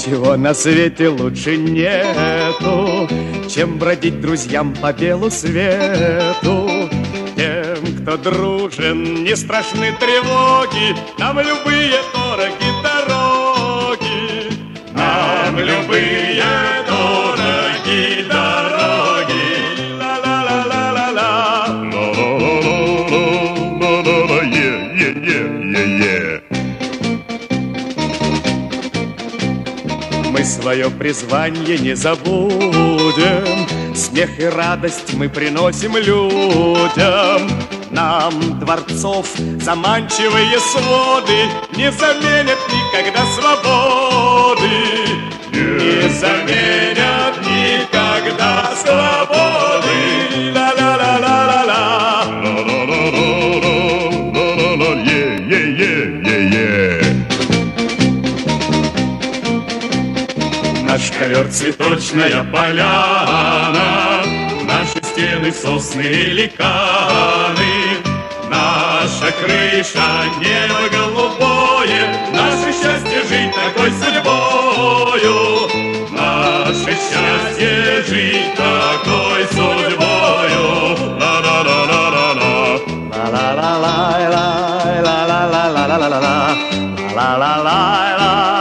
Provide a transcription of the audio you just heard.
Ничего на свете лучше нету, чем бродить друзьям по белу свету. Тем, кто дружен, не страшны тревоги, нам любые дороги дороги. Нам любые дороги дороги. Ла-ла-ла-ла-ла-ла. Ла-ла-ла-ла-ла-ла-ла. Е-е-е-е-е. Мы свое призвание не забудем, смех и радость мы приносим людям. Нам дворцов заманчивые своды не заменят никогда свободы. Не заменят никогда свободы. Ла-ла-ла-ла-ла-ла. Ла-ла-ла-ла-ла-ла-ла. Е-е-е-е-е. Наш ковер цветочная поляна, наши стены сосны великаны, наша крыша небо голубое, наше счастье жить такой судьбою, наше счастье жить такой судьбою. Ла-ла-ла-ла-ла-ла, ла-ла-ла-ла-ла, ла-ла-ла-ла-ла-ла-ла, ла-ла-ла-ла-ла.